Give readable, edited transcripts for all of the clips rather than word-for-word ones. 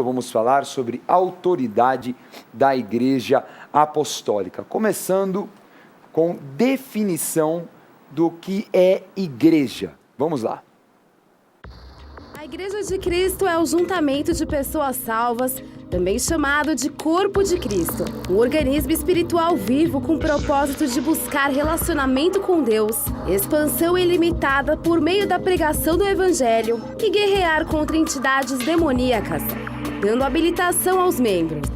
versículo, vamos falar sobre a autoridade da Igreja Apostólica, começando com definição do que é igreja. Vamos lá. A Igreja de Cristo é o juntamento de pessoas salvas, também chamado de Corpo de Cristo, um organismo espiritual vivo com o propósito de buscar relacionamento com Deus, expansão ilimitada por meio da pregação do Evangelho e guerrear contra entidades demoníacas, dando habilitação aos membros.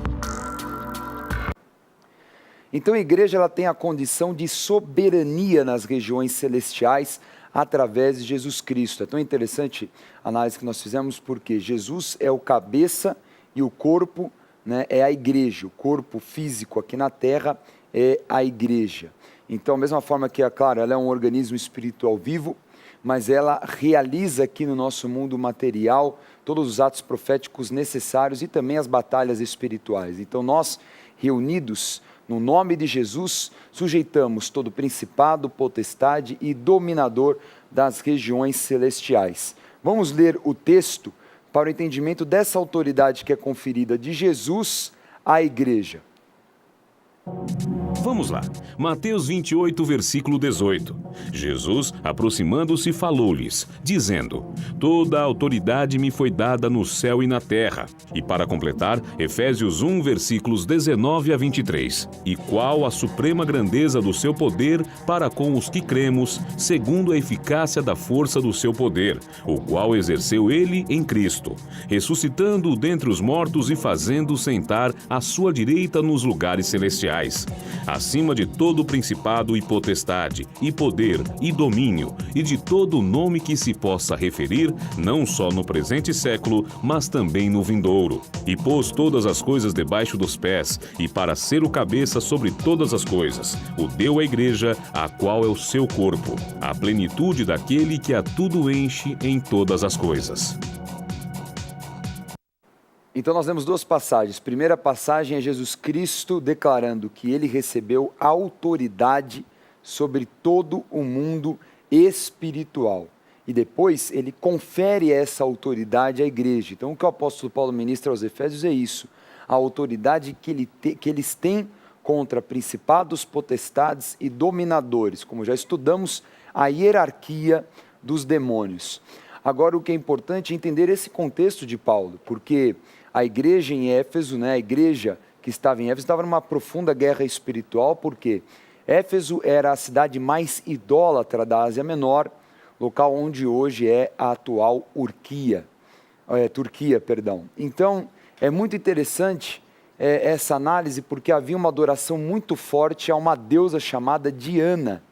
Então a igreja ela tem a condição de soberania nas regiões celestiais através de Jesus Cristo. É tão interessante a análise que nós fizemos porque Jesus é o cabeça e o corpo, né, é a igreja. O corpo físico aqui na terra é a igreja. Então, da mesma forma que, é claro, ela é um organismo espiritual vivo, mas ela realiza aqui no nosso mundo material todos os atos proféticos necessários e também as batalhas espirituais. Então nós, reunidos no nome de Jesus, sujeitamos todo principado, potestade e dominador das regiões celestiais. Vamos ler o texto para o entendimento dessa autoridade que é conferida de Jesus à igreja. Vamos lá, Mateus 28, versículo 18. Jesus, aproximando-se, falou-lhes, dizendo: Toda a autoridade me foi dada no céu e na terra. E para completar, Efésios 1, versículos 19 a 23. E qual a suprema grandeza do seu poder para com os que cremos, segundo a eficácia da força do seu poder, o qual exerceu ele em Cristo, ressuscitando-o dentre os mortos e fazendo-o sentar à sua direita nos lugares celestiais, acima de todo principado e potestade, e poder, e domínio, e de todo nome que se possa referir, não só no presente século, mas também no vindouro. E pôs todas as coisas debaixo dos pés, e para ser o cabeça sobre todas as coisas, o deu à igreja, a qual é o seu corpo, a plenitude daquele que a tudo enche em todas as coisas. Então nós temos duas passagens. Primeira passagem é Jesus Cristo declarando que ele recebeu autoridade sobre todo o mundo espiritual. E depois ele confere essa autoridade à igreja. Então o que o apóstolo Paulo ministra aos Efésios é isso. A autoridade que eles têm contra principados, potestades e dominadores. Como já estudamos, a hierarquia dos demônios. Agora o que é importante é entender esse contexto de Paulo, porque a igreja em Éfeso, né, a igreja que estava em Éfeso, estava numa profunda guerra espiritual, porque Éfeso era a cidade mais idólatra da Ásia Menor, local onde hoje é a atual Turquia. Então, é muito interessante essa análise, porque havia uma adoração muito forte a uma deusa chamada Diana,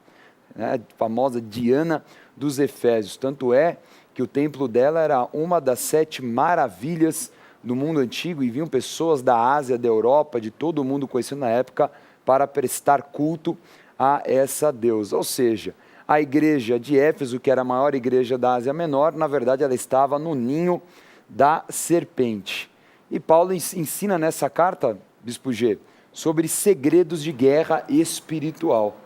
né, a famosa Diana dos Efésios. Tanto é que o templo dela era uma das 7 maravilhas do mundo antigo, e vinham pessoas da Ásia, da Europa, de todo o mundo conhecido na época, para prestar culto a essa deusa. Ou seja, a igreja de Éfeso, que era a maior igreja da Ásia Menor, na verdade ela estava no ninho da serpente. E Paulo ensina nessa carta, Bispo G, sobre segredos de guerra espiritual.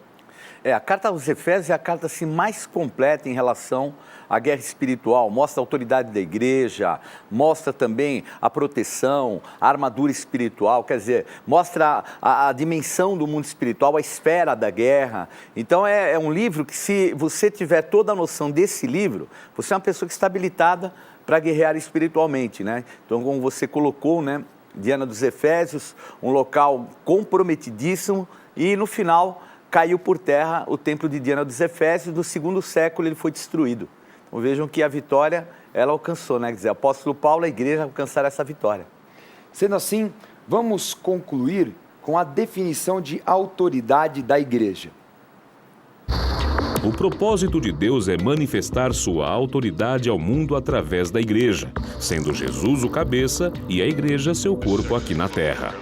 A carta aos Efésios é a carta assim, mais completa em relação à guerra espiritual. Mostra a autoridade da igreja, mostra também a proteção, a armadura espiritual, quer dizer, mostra a dimensão do mundo espiritual, a esfera da guerra. Então é um livro que, se você tiver toda a noção desse livro, você é uma pessoa que está habilitada para guerrear espiritualmente, né? Então, como você colocou, né, Diana dos Efésios, um local comprometidíssimo, e no final caiu por terra o templo de Diana dos Efésios. No 2º século ele foi destruído. Então vejam que a vitória ela alcançou, né? Quer dizer, o apóstolo Paulo e a igreja alcançaram essa vitória. Sendo assim, vamos concluir com a definição de autoridade da igreja. O propósito de Deus é manifestar sua autoridade ao mundo através da igreja, sendo Jesus o cabeça e a igreja seu corpo aqui na terra.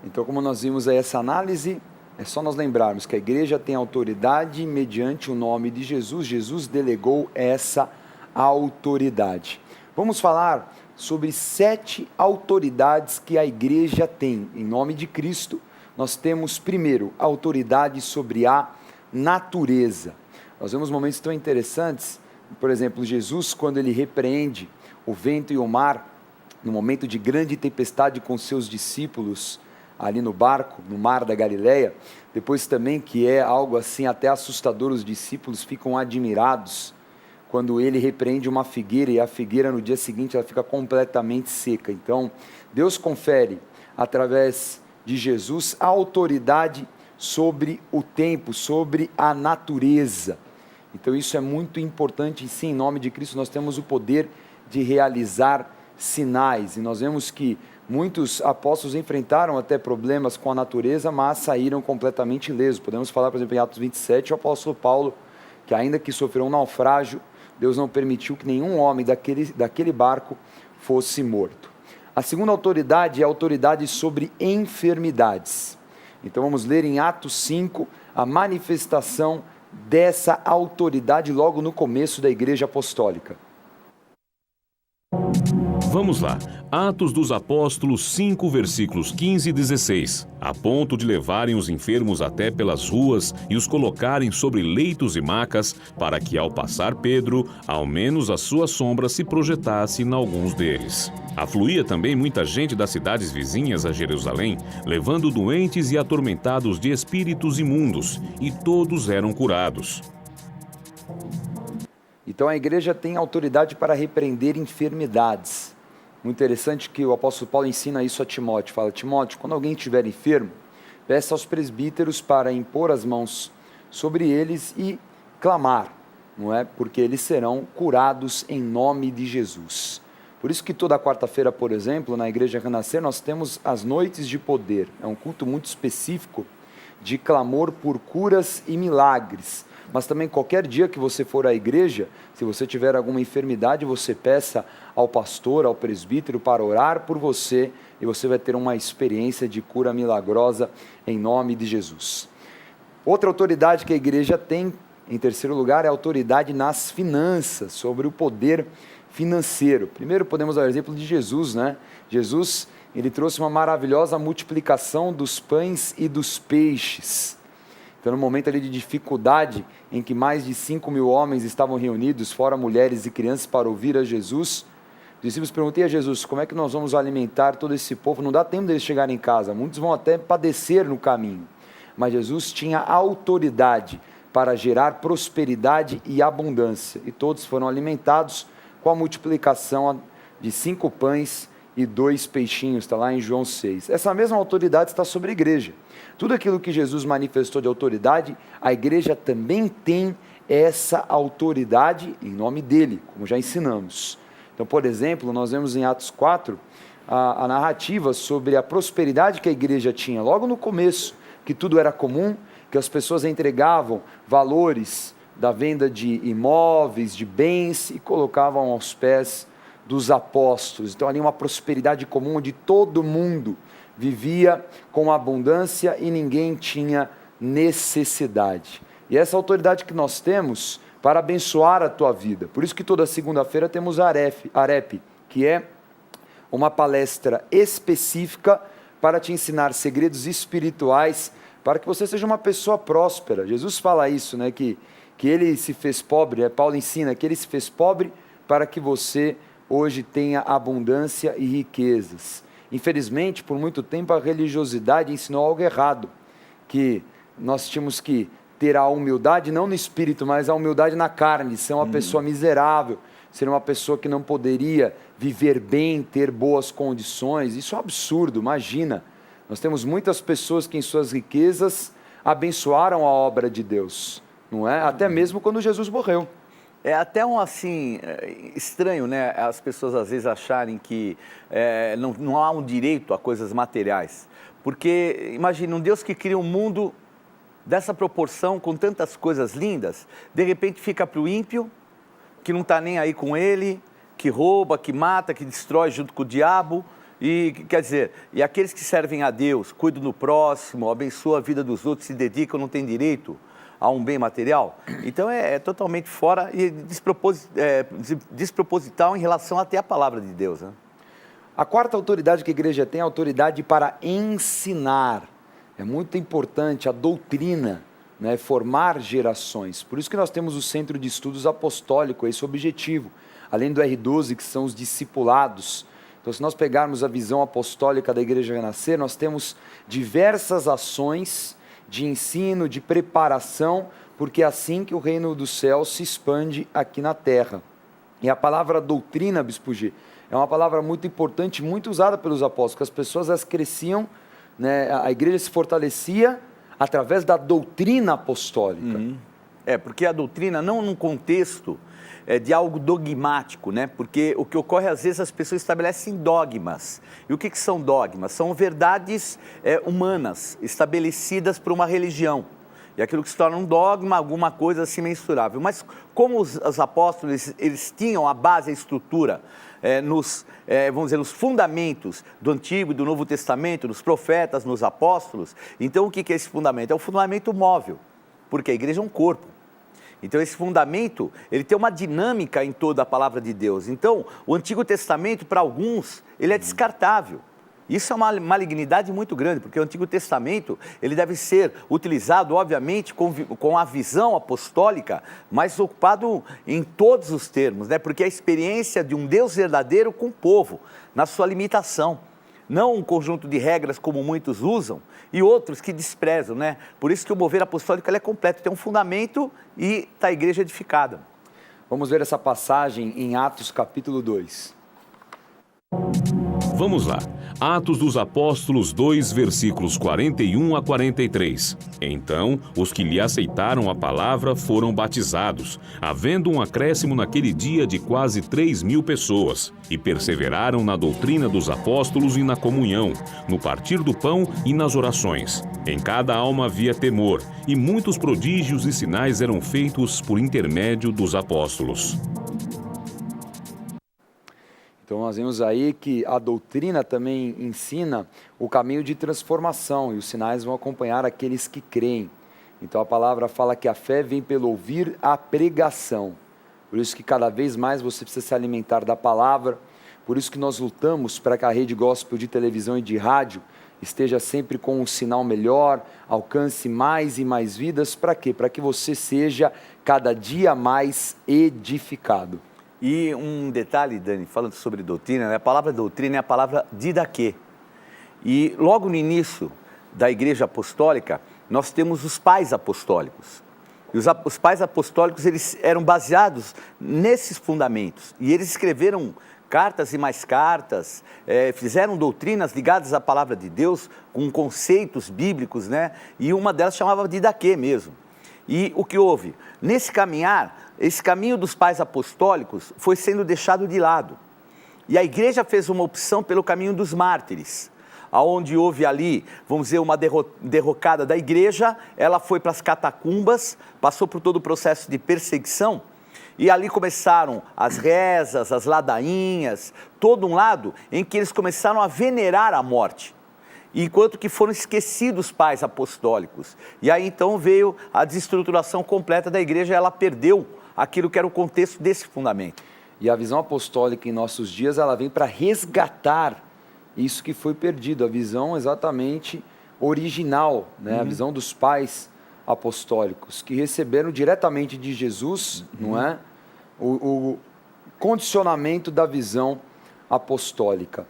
Então, como nós vimos aí essa análise, é só nós lembrarmos que a igreja tem autoridade mediante o nome de Jesus. Jesus delegou essa autoridade. Vamos falar sobre 7 autoridades que a igreja tem. Em nome de Cristo, nós temos, primeiro, autoridade sobre a natureza. Nós vemos momentos tão interessantes por exemplo, Jesus, quando ele repreende o vento e o mar, no momento de grande tempestade com seus discípulos, ali no barco, no mar da Galileia, depois também que é algo assim até assustador, os discípulos ficam admirados, quando ele repreende uma figueira e a figueira no dia seguinte ela fica completamente seca. Então, Deus confere, através de Jesus, a autoridade sobre o tempo, sobre a natureza. Então isso é muito importante, e sim, em nome de Cristo nós temos o poder de realizar sinais, e nós vemos que muitos apóstolos enfrentaram até problemas com a natureza, mas saíram completamente ilesos. Podemos falar, por exemplo, em Atos 27, o apóstolo Paulo, que ainda que sofreu um naufrágio, Deus não permitiu que nenhum homem daquele barco fosse morto. A segunda autoridade é a autoridade sobre enfermidades. Então vamos ler em Atos 5 a manifestação dessa autoridade logo no começo da Igreja Apostólica. Vamos lá, Atos dos Apóstolos 5, versículos 15 e 16. A ponto de levarem os enfermos até pelas ruas e os colocarem sobre leitos e macas, para que ao passar Pedro, ao menos a sua sombra se projetasse em alguns deles. Afluía também muita gente das cidades vizinhas a Jerusalém, levando doentes e atormentados de espíritos imundos, e todos eram curados. Então a igreja tem autoridade para repreender enfermidades. Muito interessante que o apóstolo Paulo ensina isso a Timóteo. Fala, Timóteo, quando alguém estiver enfermo, peça aos presbíteros para impor as mãos sobre eles e clamar, não é? Porque eles serão curados em nome de Jesus. Por isso que toda quarta-feira, por exemplo, na Igreja Renascer, nós temos as noites de poder. É um culto muito específico de clamor por curas e milagres. Mas também qualquer dia que você for à igreja, se você tiver alguma enfermidade, você peça ao pastor, ao presbítero para orar por você e você vai ter uma experiência de cura milagrosa em nome de Jesus. Outra autoridade que a igreja tem, em terceiro lugar, é a autoridade nas finanças, sobre o poder financeiro. Primeiro podemos dar o exemplo de Jesus, né? Jesus, ele trouxe uma maravilhosa multiplicação dos pães e dos peixes. Então, no momento ali de dificuldade, em que mais de 5.000 homens estavam reunidos, fora mulheres e crianças, para ouvir a Jesus, os discípulos perguntaram a Jesus, como é que nós vamos alimentar todo esse povo? Não dá tempo deles chegarem em casa, muitos vão até padecer no caminho. Mas Jesus tinha autoridade para gerar prosperidade e abundância, e todos foram alimentados com a multiplicação de 5 pães e 2 peixinhos, está lá em João 6. Essa mesma autoridade está sobre a igreja. Tudo aquilo que Jesus manifestou de autoridade, a igreja também tem essa autoridade em nome dele, como já ensinamos. Então, por exemplo, nós vemos em Atos 4 a narrativa sobre a prosperidade que a igreja tinha, logo no começo, que tudo era comum, que as pessoas entregavam valores da venda de imóveis, de bens, e colocavam aos pés dos apóstolos. Então ali uma prosperidade comum, onde todo mundo vivia com abundância e ninguém tinha necessidade. E essa autoridade que nós temos para abençoar a tua vida. Por isso que toda segunda-feira temos a AREP, que é uma palestra específica para te ensinar segredos espirituais, para que você seja uma pessoa próspera. Jesus fala isso, né? Que ele se fez pobre, Paulo ensina que ele se fez pobre para que você hoje tenha abundância e riquezas. Infelizmente, por muito tempo, a religiosidade ensinou algo errado, que nós tínhamos que ter a humildade, não no espírito, mas a humildade na carne, ser uma pessoa miserável, ser uma pessoa que não poderia viver bem, ter boas condições. Isso é um absurdo, imagina. Nós temos muitas pessoas que em suas riquezas abençoaram a obra de Deus, não é? Até mesmo quando Jesus morreu. É até estranho, né? As pessoas às vezes acharem que não há um direito a coisas materiais. Porque, imagina, um Deus que cria um mundo dessa proporção, com tantas coisas lindas, de repente fica para o ímpio, que não está nem aí com ele, que rouba, que mata, que destrói junto com o diabo. E, quer dizer, e aqueles que servem a Deus, cuidam do próximo, abençoam a vida dos outros, se dedicam, não têm direito a um bem material. Então é totalmente fora e desproposital em relação até à palavra de Deus, né? A quarta autoridade que a igreja tem é a autoridade para ensinar. É muito importante a doutrina, né, formar gerações. Por isso que nós temos o Centro de Estudos Apostólico, esse é o objetivo. Além do R12, que são os discipulados. Então, se nós pegarmos a visão apostólica da Igreja Renascer, nós temos diversas ações de ensino, de preparação, porque é assim que o reino dos céus se expande aqui na terra. E a palavra doutrina, Bispo G, é uma palavra muito importante, muito usada pelos apóstolos, porque as pessoas elas cresciam, né, a igreja se fortalecia através da doutrina apostólica. Porque a doutrina não num contexto de algo dogmático, né? Porque o que ocorre às vezes as pessoas estabelecem dogmas. E o que são dogmas? São verdades humanas estabelecidas por uma religião. E aquilo que se torna um dogma, alguma coisa assim mensurável. Mas como os apóstolos eles tinham a base, a estrutura, vamos dizer, nos fundamentos do Antigo e do Novo Testamento, nos profetas, nos apóstolos, então o que é esse fundamento? É um fundamento móvel, porque a igreja é um corpo. Então esse fundamento, ele tem uma dinâmica em toda a palavra de Deus. Então o Antigo Testamento, para alguns, ele é descartável. Isso é uma malignidade muito grande, porque o Antigo Testamento ele deve ser utilizado, obviamente, com a visão apostólica, mas ocupado em todos os termos, né? Porque é a experiência de um Deus verdadeiro com o povo, na sua limitação. Não um conjunto de regras como muitos usam e outros que desprezam, né? Por isso que o mover apostólico ele é completo, tem um fundamento e está a igreja edificada. Vamos ver essa passagem em Atos capítulo 2. Vamos lá. Atos dos Apóstolos 2, versículos 41 a 43. Então, os que lhe aceitaram a palavra foram batizados, havendo um acréscimo naquele dia de quase 3.000 pessoas, e perseveraram na doutrina dos apóstolos e na comunhão, no partir do pão e nas orações. Em cada alma havia temor, e muitos prodígios e sinais eram feitos por intermédio dos apóstolos. Então nós vemos aí que a doutrina também ensina o caminho de transformação e os sinais vão acompanhar aqueles que creem. Então a palavra fala que a fé vem pelo ouvir a pregação. Por isso que cada vez mais você precisa se alimentar da palavra. Por isso que nós lutamos para que a rede gospel de televisão e de rádio esteja sempre com um sinal melhor, alcance mais e mais vidas. Para quê? Para que você seja cada dia mais edificado. E um detalhe, Dani, falando sobre doutrina, né? A palavra doutrina é a palavra didaquê. E logo no início da igreja apostólica, nós temos os pais apostólicos. E os pais apostólicos, eles eram baseados nesses fundamentos. E eles escreveram cartas e mais cartas, fizeram doutrinas ligadas à palavra de Deus, com conceitos bíblicos, né? E uma delas chamava didaquê mesmo. E o que houve? Nesse caminhar, esse caminho dos pais apostólicos foi sendo deixado de lado. E a igreja fez uma opção pelo caminho dos mártires, aonde houve ali, vamos dizer, uma derrocada da igreja, ela foi para as catacumbas, passou por todo o processo de perseguição, e ali começaram as rezas, as ladainhas, todo um lado em que eles começaram a venerar a morte. Enquanto que foram esquecidos os pais apostólicos. E aí então veio a desestruturação completa da igreja, ela perdeu aquilo que era o contexto desse fundamento. E a visão apostólica em nossos dias, ela vem para resgatar isso que foi perdido, a visão exatamente original, né? A visão dos pais apostólicos, que receberam diretamente de Jesus, não é? O condicionamento da visão apostólica.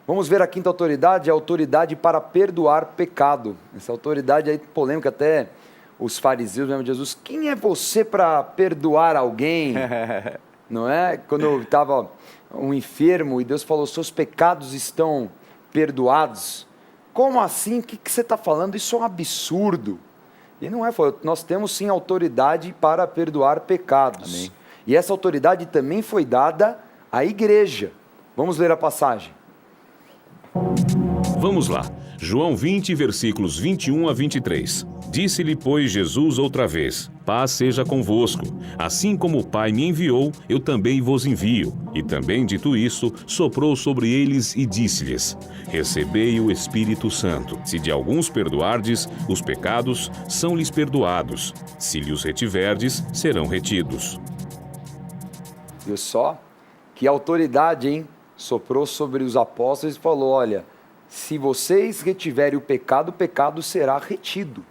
Vamos ver a quinta autoridade, a autoridade para perdoar pecado. Essa autoridade aí polêmica, até os fariseus mesmo de Jesus. Quem é você para perdoar alguém? Não é? Quando eu estava um enfermo e Deus falou, seus pecados estão perdoados. Como assim? O que você está falando? Isso é um absurdo. E não é, nós temos sim autoridade para perdoar pecados. Amém. E essa autoridade também foi dada à igreja. Vamos ler a passagem. Vamos lá. João 20, versículos 21 a 23. Disse-lhe, pois, Jesus outra vez, paz seja convosco. Assim como o Pai me enviou, eu também vos envio. E também, dito isso, soprou sobre eles e disse-lhes, recebei o Espírito Santo. Se de alguns perdoardes, os pecados são-lhes perdoados. Se lhes retiverdes, serão retidos. Viu só? Que autoridade, hein? Soprou sobre os apóstolos e falou, olha, se vocês retiverem o pecado será retido.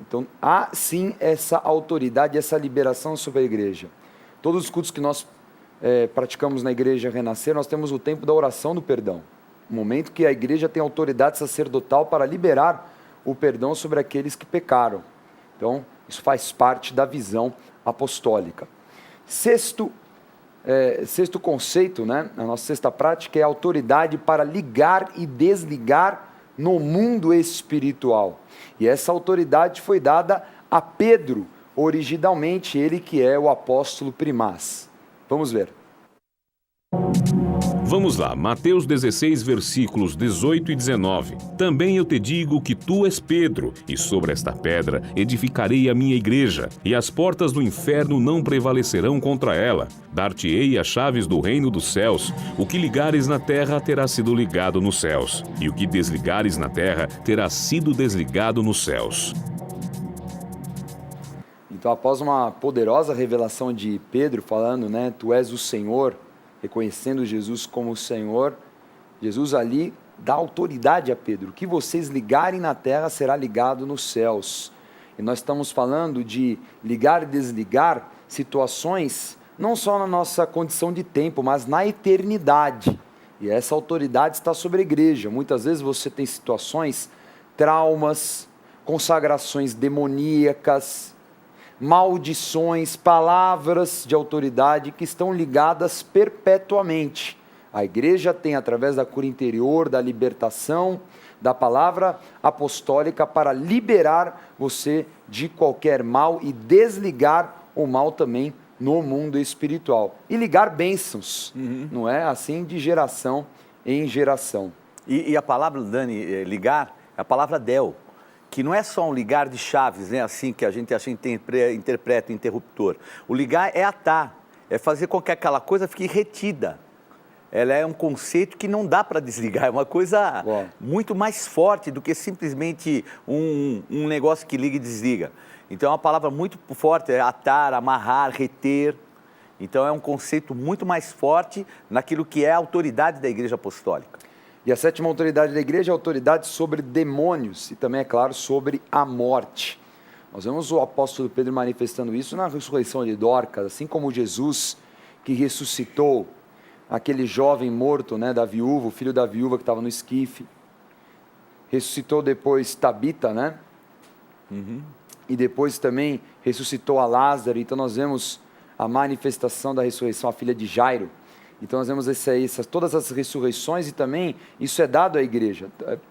Então, há sim essa autoridade, essa liberação sobre a igreja. Todos os cultos que nós praticamos na igreja Renascer, nós temos o tempo da oração do perdão. O momento que a igreja tem autoridade sacerdotal para liberar o perdão sobre aqueles que pecaram. Então, isso faz parte da visão apostólica. Sexto conceito, né, a nossa sexta prática é a autoridade para ligar e desligar no mundo espiritual. E essa autoridade foi dada a Pedro, originalmente, ele que é o apóstolo primaz. Vamos ver. Vamos lá, Mateus 16, versículos 18 e 19. Também eu te digo que tu és Pedro, e sobre esta pedra edificarei a minha igreja, e as portas do inferno não prevalecerão contra ela. Dar-te-ei as chaves do reino dos céus. O que ligares na terra terá sido ligado nos céus, e o que desligares na terra terá sido desligado nos céus. Então, após uma poderosa revelação de Pedro, falando, né, tu és o Senhor, reconhecendo Jesus como o Senhor, Jesus ali dá autoridade a Pedro. O que vocês ligarem na terra será ligado nos céus. E nós estamos falando de ligar e desligar situações, não só na nossa condição de tempo, mas na eternidade. E essa autoridade está sobre a igreja. Muitas vezes você tem situações, traumas, consagrações demoníacas, maldições, palavras de autoridade que estão ligadas perpetuamente. A igreja tem, através da cura interior, da libertação, da palavra apostólica, para liberar você de qualquer mal e desligar o mal também no mundo espiritual. E ligar bênçãos, não é? Assim, de geração em geração. E a palavra, Dani, ligar, é a palavra del, que não é só um ligar de chaves, né, assim que a gente interpreta o interruptor. O ligar é atar, é fazer com que aquela coisa fique retida. Ela é um conceito que não dá para desligar, é uma coisa muito mais forte do que simplesmente um negócio que liga e desliga. Então é uma palavra muito forte, é atar, amarrar, reter. Então é um conceito muito mais forte naquilo que é a autoridade da Igreja Apostólica. E a sétima autoridade da igreja é a autoridade sobre demônios e também, é claro, sobre a morte. Nós vemos o apóstolo Pedro manifestando isso na ressurreição de Dorcas, assim como Jesus, que ressuscitou aquele jovem morto, né, da viúva, o filho da viúva que estava no esquife. Ressuscitou depois Tabita, né? E depois também ressuscitou a Lázaro. Então nós vemos a manifestação da ressurreição, a filha de Jairo. Então nós vemos todas as ressurreições e também isso é dado à igreja.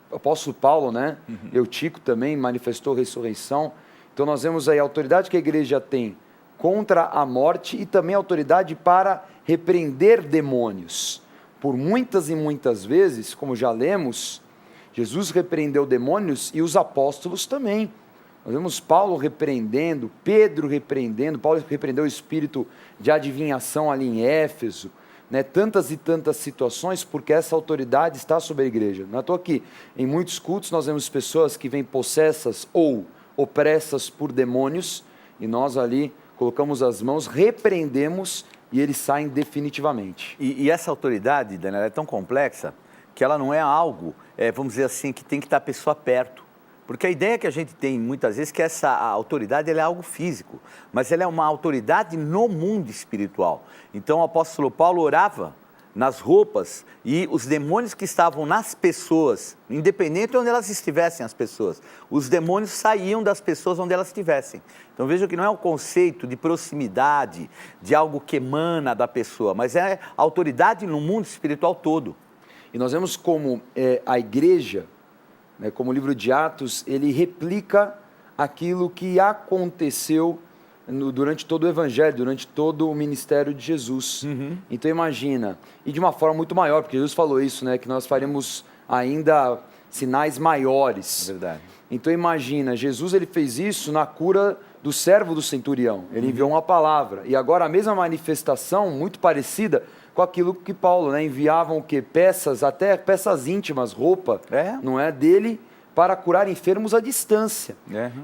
O apóstolo Paulo, né? Eutico também manifestou ressurreição. Então nós vemos aí a autoridade que a igreja tem contra a morte e também a autoridade para repreender demônios. Por muitas e muitas vezes, como já lemos, Jesus repreendeu demônios e os apóstolos também. Nós vemos Paulo repreendendo, Pedro repreendendo, Paulo repreendeu o espírito de adivinhação ali em Éfeso. Né, tantas e tantas situações, porque essa autoridade está sobre a igreja. Não é à toa que em muitos cultos nós vemos pessoas que vêm possessas ou opressas por demônios, e nós ali colocamos as mãos, repreendemos e eles saem definitivamente. E essa autoridade, Daniela, é tão complexa que ela não é algo, vamos dizer assim, que tem que estar a pessoa perto. Porque a ideia que a gente tem muitas vezes é que essa autoridade ela é algo físico, mas ela é uma autoridade no mundo espiritual. Então o apóstolo Paulo orava nas roupas e os demônios que estavam nas pessoas, independente de onde elas estivessem as pessoas, os demônios saíam das pessoas onde elas estivessem. Então veja que não é um conceito de proximidade, de algo que emana da pessoa, mas é autoridade no mundo espiritual todo. E nós vemos como a igreja, como o livro de Atos, ele replica aquilo que aconteceu durante todo o evangelho, durante todo o ministério de Jesus. Então imagina, e de uma forma muito maior, porque Jesus falou isso, né, que nós faremos ainda sinais maiores. Verdade. Então imagina, Jesus ele fez isso na cura do servo do centurião, ele enviou uma palavra, e agora a mesma manifestação, muito parecida com aquilo que Paulo, né, enviavam o quê? Peças, até peças íntimas, roupa, não é, dele, para curar enfermos à distância.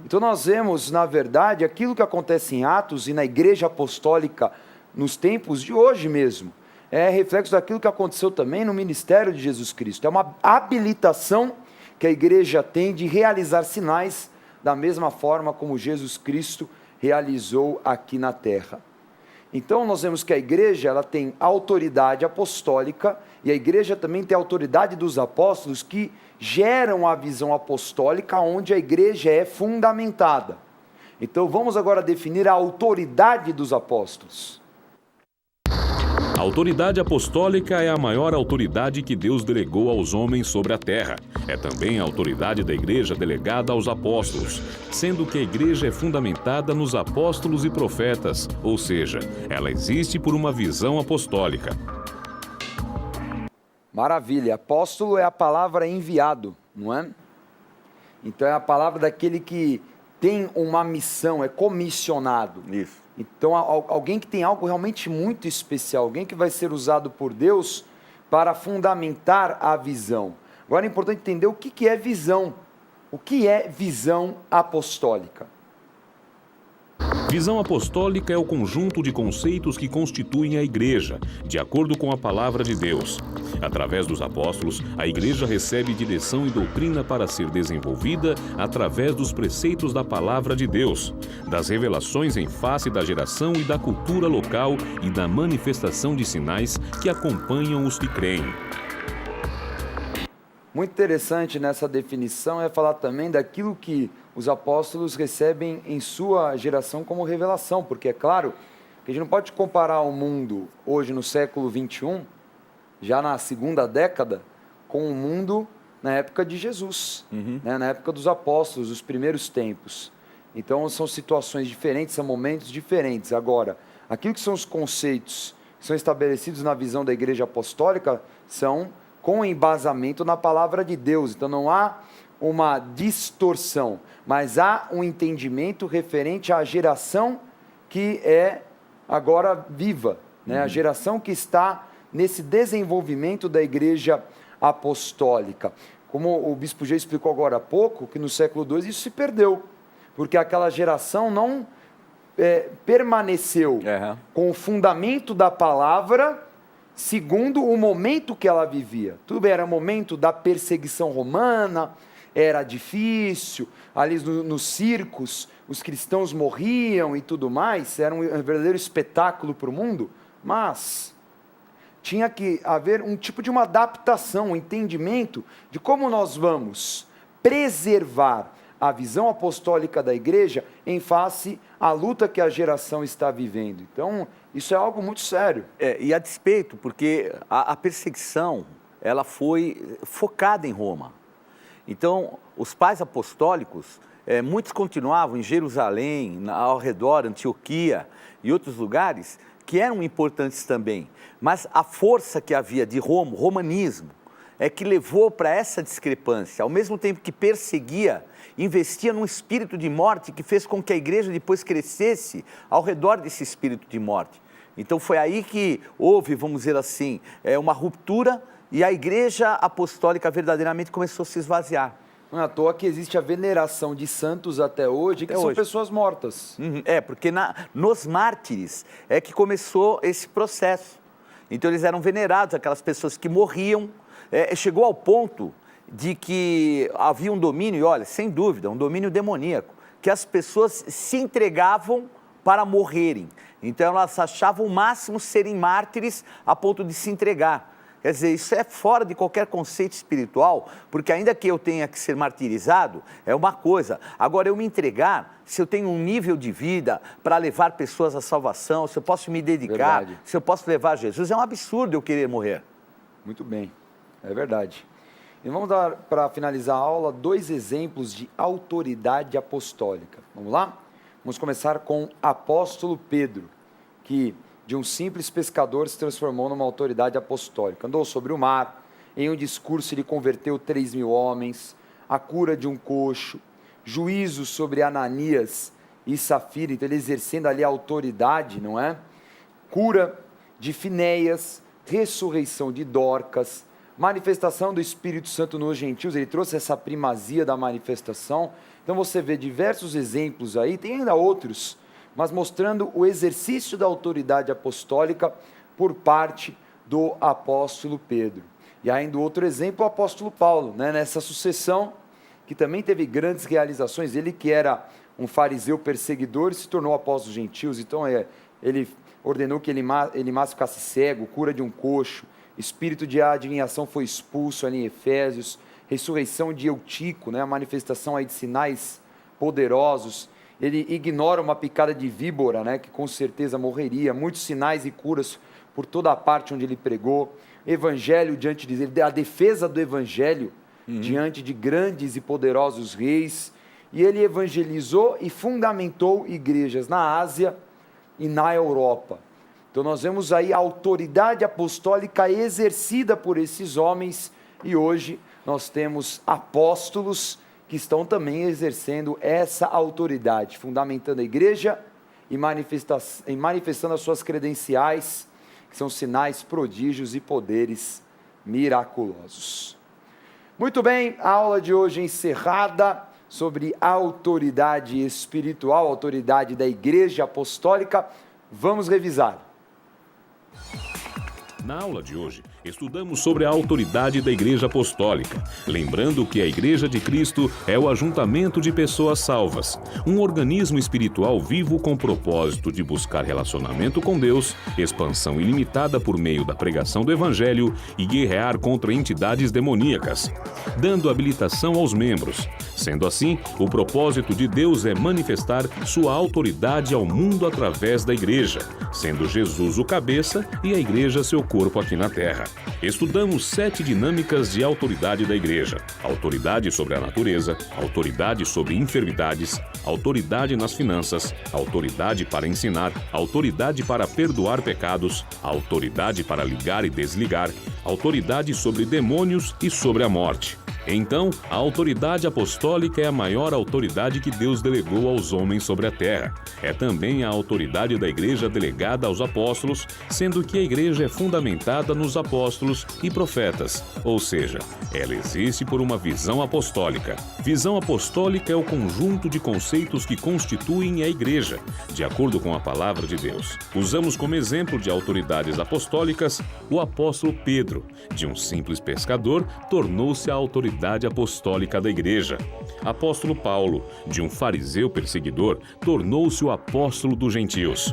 Então nós vemos, na verdade, aquilo que acontece em Atos e na igreja apostólica nos tempos de hoje mesmo, é reflexo daquilo que aconteceu também no ministério de Jesus Cristo. É uma habilitação que a igreja tem de realizar sinais da mesma forma como Jesus Cristo realizou aqui na terra. Então nós vemos que a igreja ela tem autoridade apostólica e a igreja também tem a autoridade dos apóstolos que geram a visão apostólica onde a igreja é fundamentada. Então vamos agora definir a autoridade dos apóstolos. A autoridade apostólica é a maior autoridade que Deus delegou aos homens sobre a terra. É também a autoridade da igreja delegada aos apóstolos, sendo que a igreja é fundamentada nos apóstolos e profetas, ou seja, ela existe por uma visão apostólica. Maravilha, apóstolo é a palavra enviado, não é? Então é a palavra daquele que tem uma missão, é comissionado. Isso. Então, alguém que tem algo realmente muito especial, alguém que vai ser usado por Deus para fundamentar a visão. Agora é importante entender o que é visão. O que é visão apostólica? Visão apostólica é o conjunto de conceitos que constituem a igreja, de acordo com a palavra de Deus. Através dos apóstolos, a igreja recebe direção e doutrina para ser desenvolvida através dos preceitos da palavra de Deus, das revelações em face da geração e da cultura local e da manifestação de sinais que acompanham os que creem. Muito interessante nessa definição é falar também daquilo que os apóstolos recebem em sua geração como revelação, porque é claro que a gente não pode comparar o mundo hoje no século 21, já na segunda década, com o mundo na época de Jesus, né? Na época dos apóstolos, dos primeiros tempos. Então são situações diferentes, são momentos diferentes. Agora, aquilo que são os conceitos que são estabelecidos na visão da igreja apostólica são com embasamento na palavra de Deus. Então não há uma distorção, mas há um entendimento referente à geração que é agora viva, né? A geração que está nesse desenvolvimento da igreja apostólica. Como o bispo G explicou agora há pouco, que no século II isso se perdeu, porque aquela geração não permaneceu com o fundamento da palavra segundo o momento que ela vivia. Tudo bem, era o momento da perseguição romana, era difícil, ali nos circos os cristãos morriam e tudo mais, era um verdadeiro espetáculo para o mundo, mas tinha que haver um tipo de uma adaptação, um entendimento de como nós vamos preservar a visão apostólica da igreja em face à luta que a geração está vivendo. Então, isso é algo muito sério. E a despeito, porque a perseguição, ela foi focada em Roma. Então, os pais apostólicos, muitos continuavam em Jerusalém, ao redor, Antioquia e outros lugares, que eram importantes também. Mas a força que havia de Roma, o romanismo, é que levou para essa discrepância. Ao mesmo tempo que perseguia, investia num espírito de morte que fez com que a igreja depois crescesse ao redor desse espírito de morte. Então foi aí que houve, vamos dizer assim, uma ruptura e a igreja apostólica verdadeiramente começou a se esvaziar. Não é à toa que existe a veneração de santos até hoje, que são pessoas mortas. Porque nos mártires é que começou esse processo. Então eles eram venerados, aquelas pessoas que morriam. Chegou ao ponto de que havia um domínio, e olha, sem dúvida, um domínio demoníaco, que as pessoas se entregavam para morrerem. Então elas achavam o máximo serem mártires a ponto de se entregar. Quer dizer, isso é fora de qualquer conceito espiritual, porque ainda que eu tenha que ser martirizado, é uma coisa. Agora, eu me entregar, se eu tenho um nível de vida para levar pessoas à salvação, se eu posso me dedicar, se eu posso levar Jesus, é um absurdo eu querer morrer. Muito bem, é verdade. E vamos dar, para finalizar a aula, 2 exemplos de autoridade apostólica. Vamos lá? Vamos começar com apóstolo Pedro, que de um simples pescador se transformou numa autoridade apostólica. Andou sobre o mar, em um discurso ele converteu 3.000 homens, a cura de um coxo, juízo sobre Ananias e Safira, então ele exercendo ali a autoridade, não é? Cura de Finéias, ressurreição de Dorcas, manifestação do Espírito Santo nos gentios, ele trouxe essa primazia da manifestação. Então você vê diversos exemplos aí, tem ainda outros, mas mostrando o exercício da autoridade apostólica por parte do apóstolo Pedro. E ainda outro exemplo, o apóstolo Paulo, né? Nessa sucessão que também teve grandes realizações. Ele que era um fariseu perseguidor, se tornou apóstolo dos gentios. Então, ele ordenou que Elimas ficasse cego, cura de um coxo, espírito de adivinhação foi expulso ali em Efésios, ressurreição de Eutico, né, a manifestação aí de sinais poderosos. Ele ignora uma picada de víbora, né, que com certeza morreria, muitos sinais e curas por toda a parte onde ele pregou, evangelho diante de ele, a defesa do evangelho diante de grandes e poderosos reis, e ele evangelizou e fundamentou igrejas na Ásia e na Europa. Então nós vemos aí a autoridade apostólica exercida por esses homens, e hoje nós temos apóstolos que estão também exercendo essa autoridade, fundamentando a igreja e manifestando as suas credenciais, que são sinais, prodígios e poderes miraculosos. Muito bem, a aula de hoje encerrada sobre a autoridade espiritual, a autoridade da igreja apostólica. Vamos revisar. Na aula de hoje, estudamos sobre a autoridade da Igreja Apostólica, lembrando que a Igreja de Cristo é o ajuntamento de pessoas salvas, um organismo espiritual vivo com o propósito de buscar relacionamento com Deus, expansão ilimitada por meio da pregação do Evangelho e guerrear contra entidades demoníacas, dando habilitação aos membros. Sendo assim, o propósito de Deus é manifestar sua autoridade ao mundo através da Igreja, sendo Jesus o cabeça e a Igreja seu corpo aqui na Terra. Estudamos 7 dinâmicas de autoridade da Igreja: autoridade sobre a natureza, autoridade sobre enfermidades, autoridade nas finanças, autoridade para ensinar, autoridade para perdoar pecados, autoridade para ligar e desligar, autoridade sobre demônios e sobre a morte. Então, a autoridade apostólica é a maior autoridade que Deus delegou aos homens sobre a terra. É também a autoridade da igreja delegada aos apóstolos, sendo que a igreja é fundamentada nos apóstolos e profetas, ou seja, ela existe por uma visão apostólica. Visão apostólica é o conjunto de conceitos que constituem a igreja, de acordo com a palavra de Deus. Usamos como exemplo de autoridades apostólicas o apóstolo Pedro. De um simples pescador, tornou-se a autoridade apostólica da igreja. Apóstolo Paulo, de um fariseu perseguidor, tornou-se o apóstolo dos gentios.